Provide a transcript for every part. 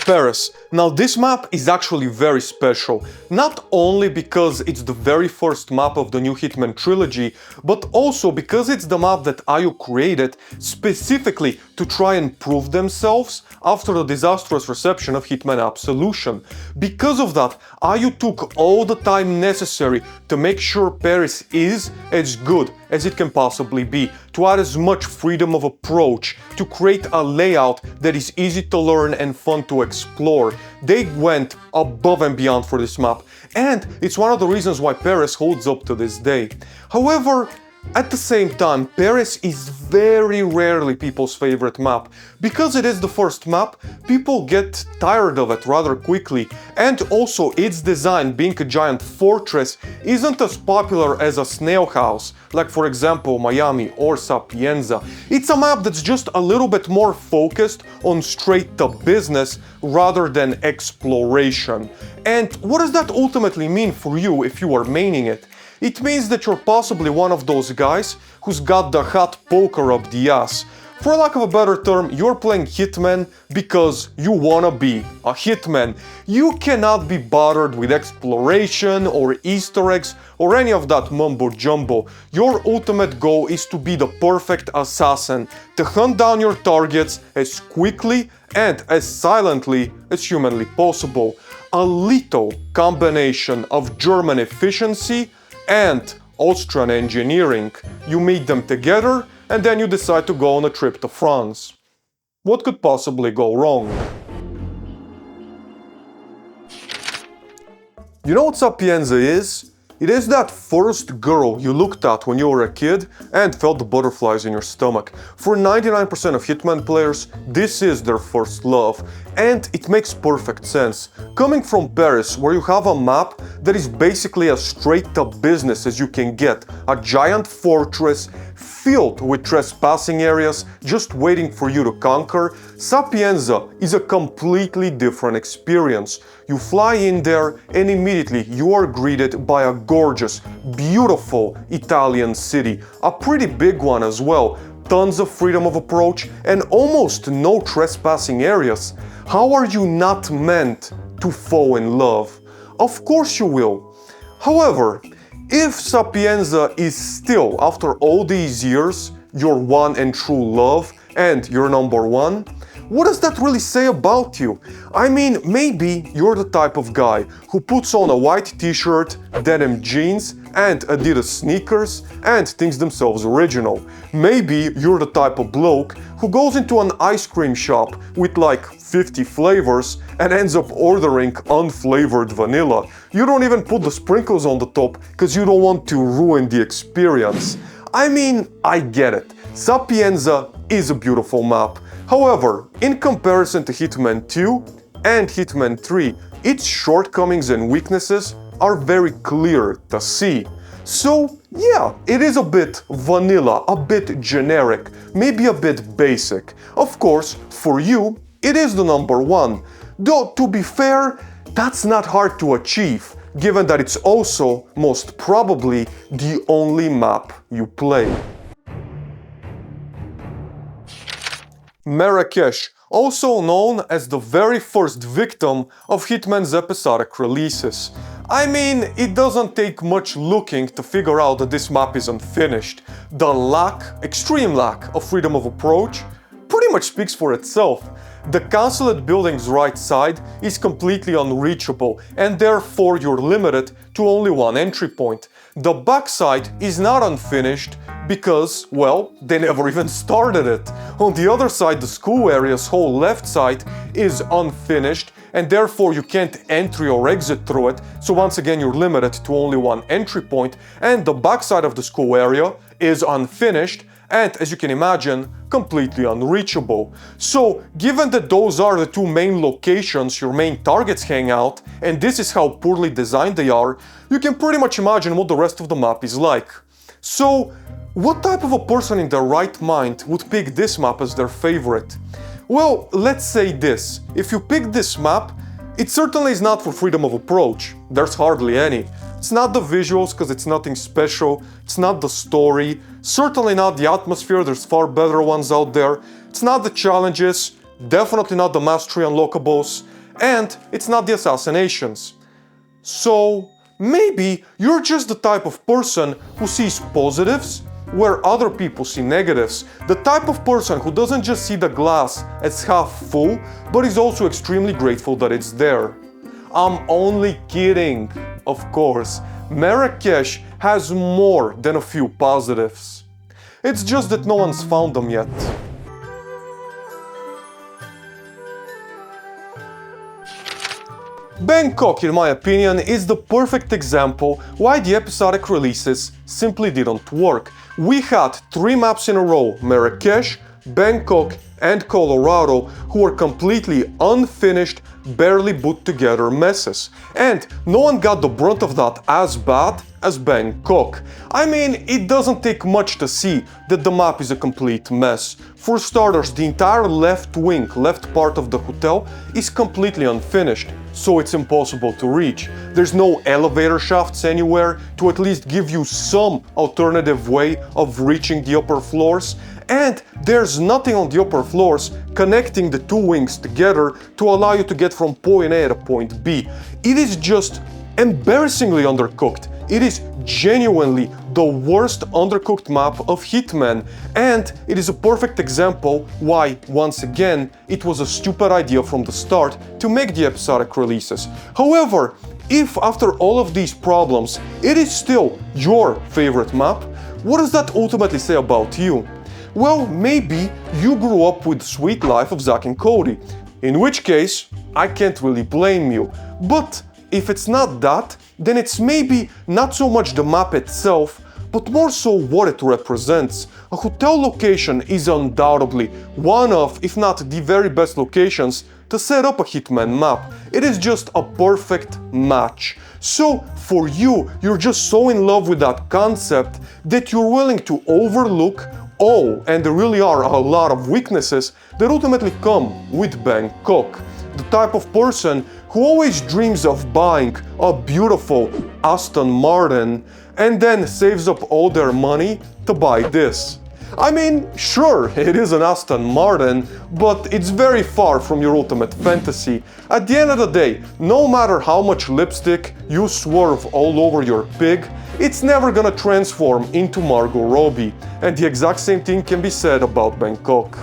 Paris. Now this map is actually very special, not only because it's the very first map of the new Hitman trilogy, but also because it's the map that IO created specifically to try and prove themselves after the disastrous reception of Hitman Absolution. Because of that, IO took all the time necessary to make sure Paris is as good as it can possibly be, to add as much freedom of approach, to create a layout that is easy to learn and fun to explore. They went above and beyond for this map, and it's one of the reasons why Paris holds up to this day. However, at the same time, Paris is very rarely people's favorite map. Because it is the first map, people get tired of it rather quickly, and also its design, being a giant fortress, isn't as popular as a snail house, like for example Miami or Sapienza. It's a map that's just a little bit more focused on straight up business rather than exploration. And what does that ultimately mean for you if you are maining it? It means that you're possibly one of those guys who's got the hot poker up the ass. For lack of a better term, you're playing Hitman because you wanna be a Hitman. You cannot be bothered with exploration or Easter eggs or any of that mumbo jumbo. Your ultimate goal is to be the perfect assassin, to hunt down your targets as quickly and as silently as humanly possible. A lethal combination of German efficiency and Austrian engineering. You meet them together and then you decide to go on a trip to France. What could possibly go wrong? You know what Sapienza is? It is that first girl you looked at when you were a kid and felt the butterflies in your stomach. For 99% of Hitman players, this is their first love. And it makes perfect sense. Coming from Paris, where you have a map that is basically as straight up business as you can get, a giant fortress filled with trespassing areas just waiting for you to conquer, Sapienza is a completely different experience. You fly in there and immediately you are greeted by a gorgeous, beautiful Italian city, a pretty big one as well, tons of freedom of approach and almost no trespassing areas. How are you not meant to fall in love? Of course you will. However, if Sapienza is still, after all these years, your one and true love and your number one, what does that really say about you? I mean, maybe you're the type of guy who puts on a white t-shirt, denim jeans and Adidas sneakers and thinks themselves original. Maybe you're the type of bloke who goes into an ice cream shop with like 50 flavors and ends up ordering unflavored vanilla. You don't even put the sprinkles on the top because you don't want to ruin the experience. I mean, I get it. Sapienza is a beautiful map. However, in comparison to Hitman 2 and Hitman 3, its shortcomings and weaknesses are very clear to see. So yeah, it is a bit vanilla, a bit generic, maybe a bit basic. Of course, for you, it is the number one. Though, to be fair, that's not hard to achieve, given that it's also, most probably, the only map you play. Marrakesh, also known as the very first victim of Hitman's episodic releases. I mean, it doesn't take much looking to figure out that this map is unfinished. The extreme lack of freedom of approach, pretty much speaks for itself. The consulate building's right side is completely unreachable and therefore you're limited to only one entry point. The back side is not unfinished because, well, they never even started it. On the other side, the school area's whole left side is unfinished and therefore you can't enter or exit through it, so once again you're limited to only one entry point, and the back side of the school area is unfinished and, as you can imagine, completely unreachable. So, given that those are the two main locations your main targets hang out, and this is how poorly designed they are, you can pretty much imagine what the rest of the map is like. So, what type of a person in their right mind would pick this map as their favorite? Well, let's say this. If you pick this map, it certainly is not for freedom of approach. There's hardly any. It's not the visuals because it's nothing special, it's not the story, certainly not the atmosphere, there's far better ones out there, it's not the challenges, definitely not the mastery unlockables, and it's not the Assassinations. So maybe you're just the type of person who sees positives where other people see negatives. The type of person who doesn't just see the glass as half full, but is also extremely grateful that it's there. I'm only kidding, of course. Marrakesh has more than a few positives. It's just that no one's found them yet. Bangkok, in my opinion, is the perfect example why the episodic releases simply didn't work. We had 3 maps in a row, Marrakesh, Bangkok and Colorado, who were completely unfinished, barely put together messes. And no one got the brunt of that as bad as Bangkok. I mean, it doesn't take much to see that the map is a complete mess. For starters, the entire left wing, left part of the hotel is completely unfinished, so it's impossible to reach. There's no elevator shafts anywhere to at least give you some alternative way of reaching the upper floors, and there's nothing on the upper floors connecting the 2 wings together to allow you to get from point A to point B. It is just embarrassingly undercooked. It is genuinely the worst undercooked map of Hitman, and it is a perfect example why, once again, it was a stupid idea from the start to make the episodic releases. However, if after all of these problems, it is still your favorite map, what does that ultimately say about you? Well, maybe you grew up with the sweet life of Zack and Cody, in which case, I can't really blame you. But if it's not that, then it's maybe not so much the map itself, but more so what it represents. A hotel location is undoubtedly one of, if not the very best locations to set up a Hitman map. It is just a perfect match. So for you, you're just so in love with that concept that you're willing to overlook all, and there really are a lot of weaknesses that ultimately come with Bangkok. The type of person who always dreams of buying a beautiful Aston Martin and then saves up all their money to buy this. I mean, sure, it is an Aston Martin, but it's very far from your ultimate fantasy. At the end of the day, no matter how much lipstick you swerve all over your pig, it's never gonna transform into Margot Robbie. And the exact same thing can be said about Bangkok.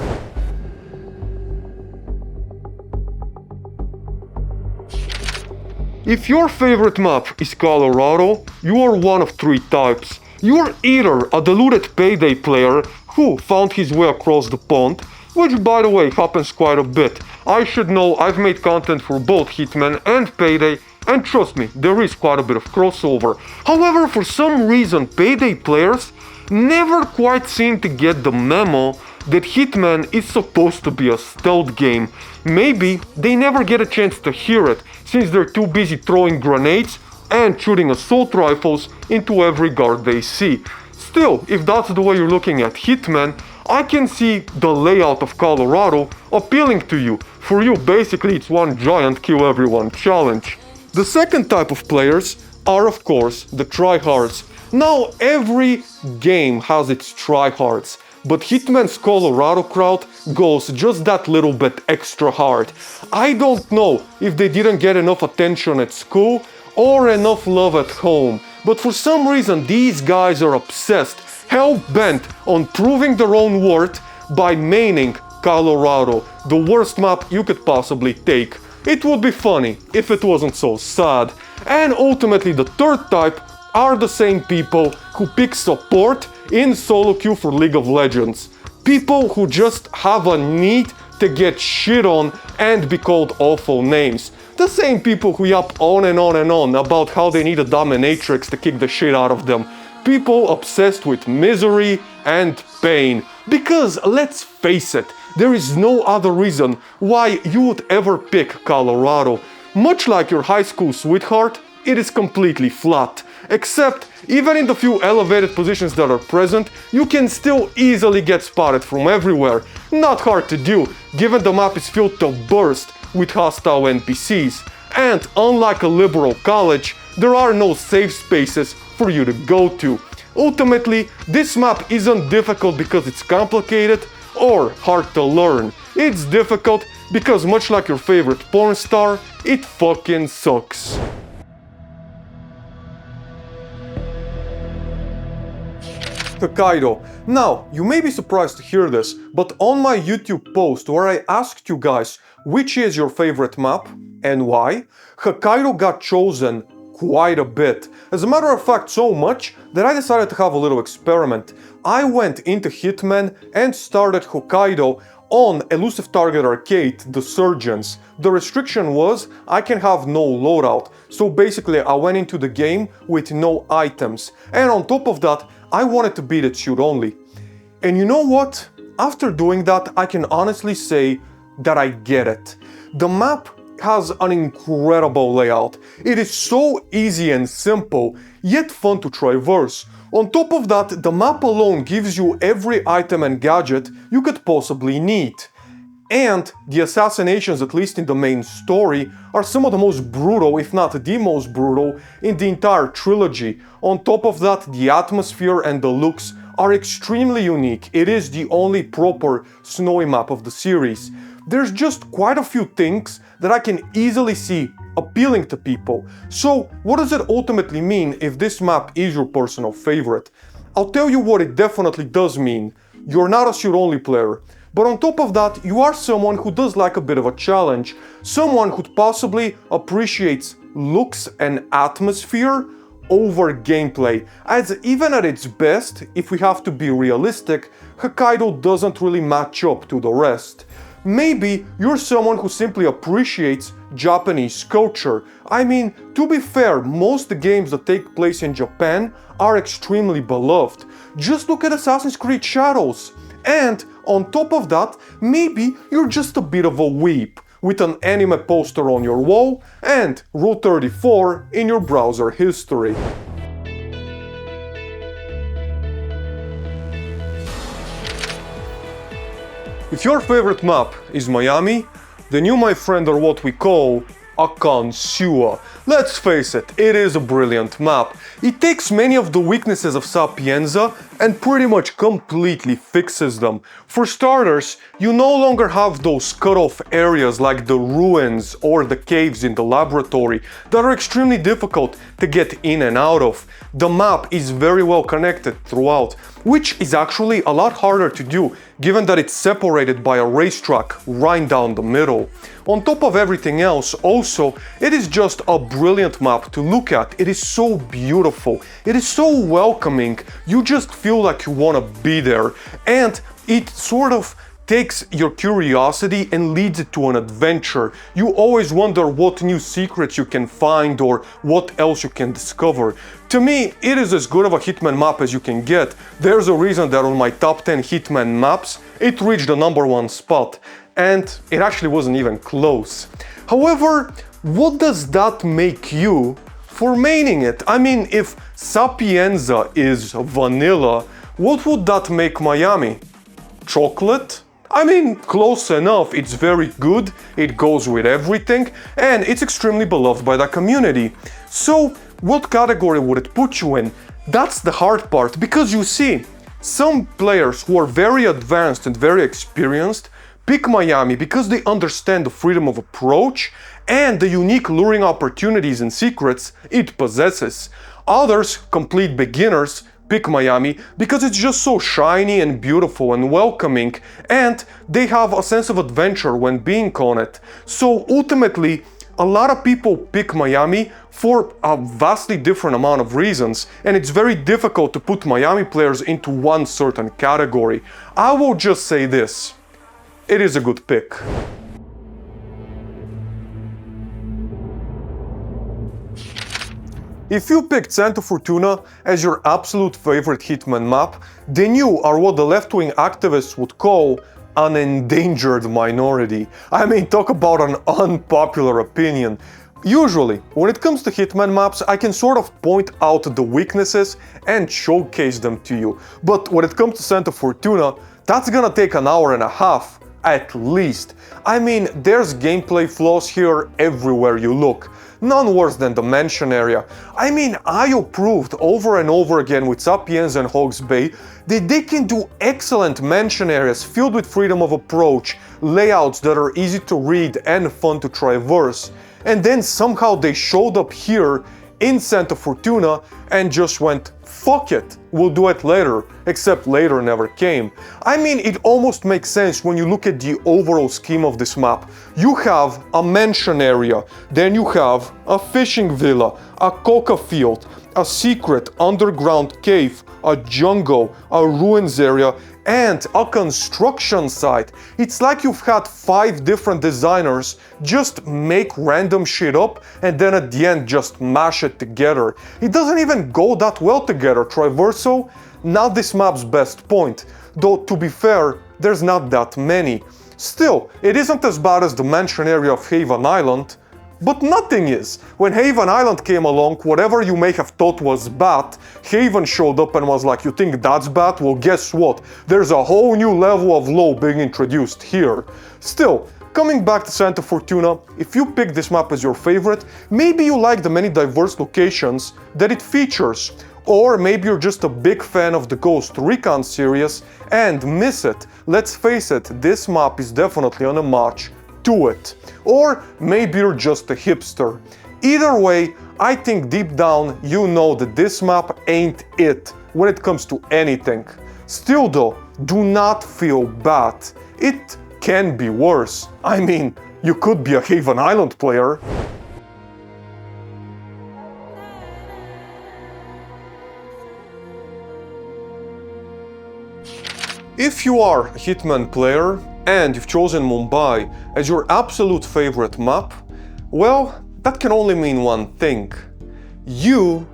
If your favorite map is Colorado, you are one of 3 types. You're either a deluded Payday player who found his way across the pond, which by the way happens quite a bit. I should know, I've made content for both Hitman and Payday, and trust me, there is quite a bit of crossover. However, for some reason, Payday players never quite seem to get the memo that Hitman is supposed to be a stealth game. Maybe they never get a chance to hear it, since they're too busy throwing grenades and shooting assault rifles into every guard they see. Still, if that's the way you're looking at Hitman, I can see the layout of Colorado appealing to you. For you, basically, it's one giant kill everyone challenge. The second type of players are, of course, the tryhards. Now, every game has its tryhards, but Hitman's Colorado crowd goes just that little bit extra hard. I don't know if they didn't get enough attention at school or enough love at home, but for some reason these guys are obsessed, hell-bent on proving their own worth by maining Colorado, the worst map you could possibly take. It would be funny if it wasn't so sad. And ultimately the third type are the same people who pick support in solo queue for League of Legends. People who just have a need to get shit on and be called awful names. The same people who yap on and on and on about how they need a dominatrix to kick the shit out of them. People obsessed with misery and pain. Because, let's face it, there is no other reason why you would ever pick Colorado. Much like your high school sweetheart, it is completely flat. Except, even in the few elevated positions that are present, you can still easily get spotted from everywhere. Not hard to do, given the map is filled to burst with hostile NPCs. And unlike a liberal college, there are no safe spaces for you to go to. Ultimately, this map isn't difficult because it's complicated or hard to learn. It's difficult because much like your favorite porn star, it fucking sucks. Hokkaido. Now, you may be surprised to hear this, but on my YouTube post where I asked you guys which is your favorite map and why, Hokkaido got chosen quite a bit. As a matter of fact, so much that I decided to have a little experiment. I went into Hitman and started Hokkaido on Elusive Target Arcade, The Surgeons. The restriction was I can have no loadout, so basically I went into the game with no items. And on top of that, I wanted to beat it shoot only. And you know what? After doing that, I can honestly say that I get it. The map has an incredible layout. It is so easy and simple, yet fun to traverse. On top of that, the map alone gives you every item and gadget you could possibly need. And the assassinations, at least in the main story, are some of the most brutal, if not the most brutal, in the entire trilogy. On top of that, the atmosphere and the looks are extremely unique. It is the only proper snowy map of the series. There's just quite a few things that I can easily see appealing to people. So, what does it ultimately mean if this map is your personal favorite? I'll tell you what it definitely does mean. You're not a shoot-only player. But on top of that, you are someone who does like a bit of a challenge. Someone who possibly appreciates looks and atmosphere over gameplay. As even at its best, if we have to be realistic, Hokkaido doesn't really match up to the rest. Maybe you're someone who simply appreciates Japanese culture. I mean, to be fair, most games that take place in Japan are extremely beloved. Just look at Assassin's Creed Shadows. And on top of that, maybe you're just a bit of a weep with an anime poster on your wall and Rule 34 in your browser history. If your favorite map is Miami, then you, my friend, are what we call a connoisseur. Let's face it, it is a brilliant map. It takes many of the weaknesses of Sapienza and pretty much completely fixes them. For starters, you no longer have those cut-off areas like the ruins or the caves in the laboratory that are extremely difficult to get in and out of. The map is very well connected throughout, which is actually a lot harder to do given that it's separated by a racetrack right down the middle. On top of everything else, also, it is just a brilliant map to look at. It is so beautiful, it is so welcoming, you just feel like you want to be there, and it sort of takes your curiosity and leads it to an adventure. You always wonder what new secrets you can find or what else you can discover. To me, it is as good of a Hitman map as you can get. There's a reason that on my top 10 Hitman maps, it reached the #1 spot. And it actually wasn't even close. However, what does that make you for maining it? I mean, if Sapienza is vanilla, what would that make Miami? Chocolate? I mean, close enough, it's very good, it goes with everything, and it's extremely beloved by the community. So, what category would it put you in? That's the hard part, because you see, some players who are very advanced and very experienced pick Miami because they understand the freedom of approach and the unique luring opportunities and secrets it possesses. Others, complete beginners, pick Miami because it's just so shiny and beautiful and welcoming, and they have a sense of adventure when being on it. So ultimately, a lot of people pick Miami for a vastly different amount of reasons, and it's very difficult to put Miami players into one certain category. I will just say this. It is a good pick. If you picked Santa Fortuna as your absolute favorite Hitman map, then you are what the left-wing activists would call an endangered minority. I mean, talk about an unpopular opinion. Usually, when it comes to Hitman maps, I can sort of point out the weaknesses and showcase them to you. But when it comes to Santa Fortuna, that's gonna take an hour and a half at least. I mean, there's gameplay flaws here everywhere you look. None worse than the mansion area. I mean, IO proved over and over again with Sapienza and Hawke's Bay that they can do excellent mansion areas filled with freedom of approach, layouts that are easy to read and fun to traverse. And then somehow they showed up here in Santa Fortuna and just went, fuck it, we'll do it later, except later never came. I mean, it almost makes sense when you look at the overall scheme of this map. You have a mansion area, then you have a fishing villa, a coca field, a secret underground cave, a jungle, a ruins area, and a construction site. It's like you've had 5 different designers just make random shit up and then at the end just mash it together. It doesn't even go that well together. Traverso, not this map's best point, though to be fair, there's not that many. Still, it isn't as bad as the mansion area of Haven Island, but nothing is. When Haven Island came along, whatever you may have thought was bad, Haven showed up and was like, you think that's bad? Well, guess what? There's a whole new level of low being introduced here. Still, coming back to Santa Fortuna, if you pick this map as your favorite, maybe you like the many diverse locations that it features. Or maybe you're just a big fan of the Ghost Recon series and miss it. Let's face it, this map is definitely on a march to it. Or maybe you're just a hipster. Either way, I think deep down you know that this map ain't it when it comes to anything. Still though, do not feel bad. It can be worse. I mean, you could be a Haven Island player. If you are a Hitman player and you've chosen Mumbai as your absolute favorite map, well, that can only mean one thing. You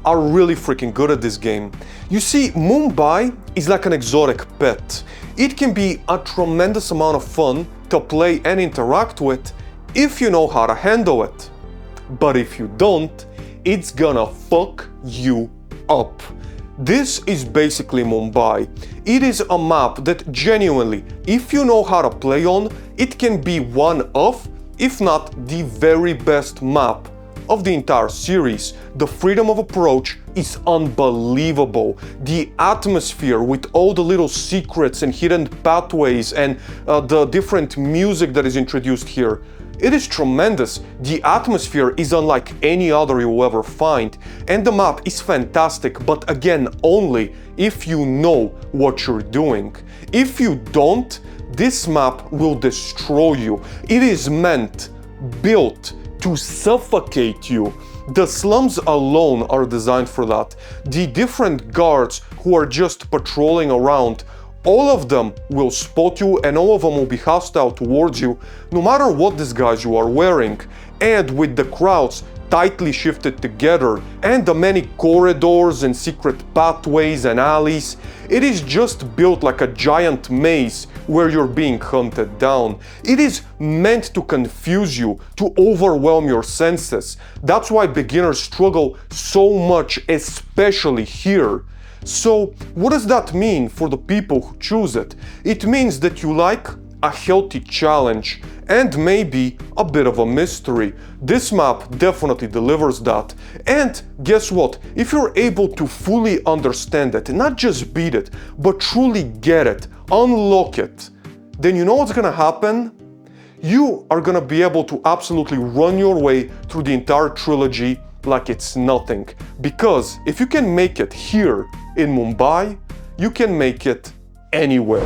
are really freaking good at this game. You see, Mumbai is like an exotic pet. It can be a tremendous amount of fun to play and interact with if you know how to handle it. But if you don't, it's gonna fuck you up. This is basically Mumbai. It is a map that genuinely, if you know how to play on, it can be one of, if not the very best map of the entire series. The freedom of approach is unbelievable. The atmosphere with all the little secrets and hidden pathways and the different music that is introduced here. It is tremendous. The atmosphere is unlike any other you'll ever find, and the map is fantastic, but again, only if you know what you're doing. If you don't, this map will destroy you. It is meant, built to suffocate you. The slums alone are designed for that. The different guards who are just patrolling around, all of them will spot you and all of them will be hostile towards you, no matter what disguise you are wearing. And with the crowds tightly shifted together and the many corridors and secret pathways and alleys, it is just built like a giant maze where you're being hunted down. It is meant to confuse you, to overwhelm your senses. That's why beginners struggle so much, especially here. So, what does that mean for the people who choose it? It means that you like a healthy challenge and maybe a bit of a mystery. This map definitely delivers that. And guess what? If you're able to fully understand it, not just beat it, but truly get it, unlock it, then you know what's gonna happen? You are gonna be able to absolutely run your way through the entire trilogy like it's nothing. Because if you can make it here in Mumbai, you can make it anywhere.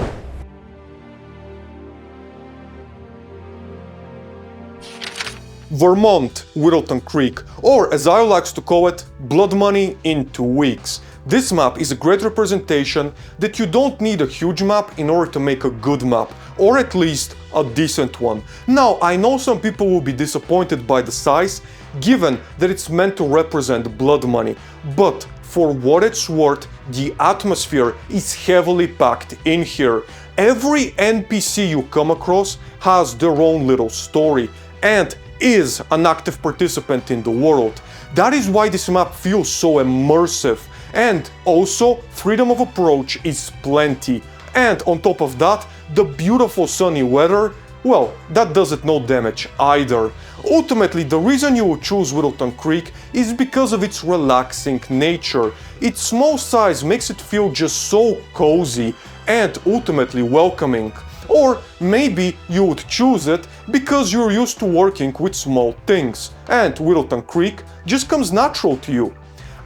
Vermont, Whittleton Creek, or as I like to call it, Blood Money in 2 weeks. This map is a great representation that you don't need a huge map in order to make a good map, or at least a decent one. Now, I know some people will be disappointed by the size, given that it's meant to represent blood money, but for what it's worth, the atmosphere is heavily packed in here. Every NPC you come across has their own little story and is an active participant in the world. That is why this map feels so immersive, and also freedom of approach is plenty. And on top of that, the beautiful sunny weather, well, that does it no damage either. Ultimately, the reason you would choose Whittleton Creek is because of its relaxing nature. Its small size makes it feel just so cozy and ultimately welcoming. Or maybe you would choose it because you're used to working with small things, and Whittleton Creek just comes natural to you.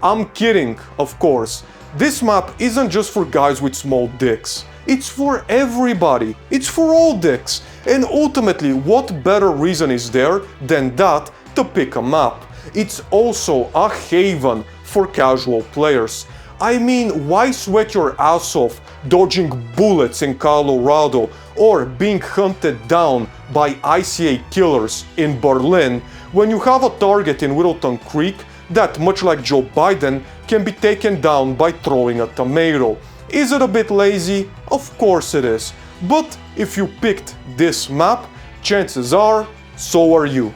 I'm kidding, of course. This map isn't just for guys with small dicks. It's for everybody. It's for all dicks. And ultimately, what better reason is there than that to pick a map? It's also a haven for casual players. I mean, why sweat your ass off dodging bullets in Colorado or being hunted down by ICA killers in Berlin when you have a target in Whittleton Creek that, much like Joe Biden, can be taken down by throwing a tomato? Is it a bit lazy? Of course it is. But if you picked this map, chances are, so are you.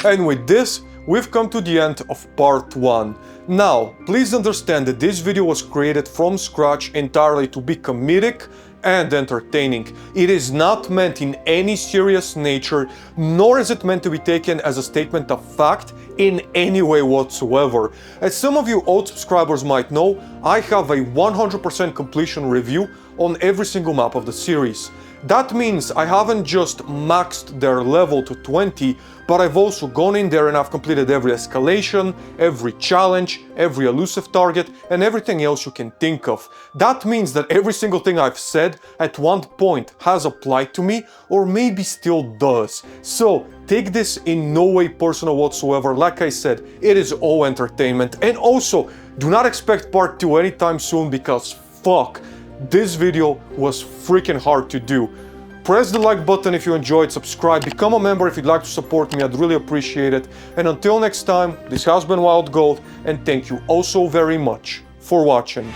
And with this, we've come to the end of part 1. Now, please understand that this video was created from scratch entirely to be comedic and entertaining. It is not meant in any serious nature, nor is it meant to be taken as a statement of fact in any way whatsoever. As some of you old subscribers might know, I have a 100% completion review on every single map of the series. That means I haven't just maxed their level to 20, but I've also gone in there and I've completed every escalation, every challenge, every elusive target, and everything else you can think of. That means that every single thing I've said at one point has applied to me, or maybe still does. So take this in no way personal whatsoever. Like I said, it is all entertainment. And also, do not expect part 2 anytime soon because fuck, this video was freaking hard to do. Press the like button if you enjoyed, subscribe, become a member if you'd like to support me, I'd really appreciate it. And until next time, this has been WildGold, and thank you all so very much for watching.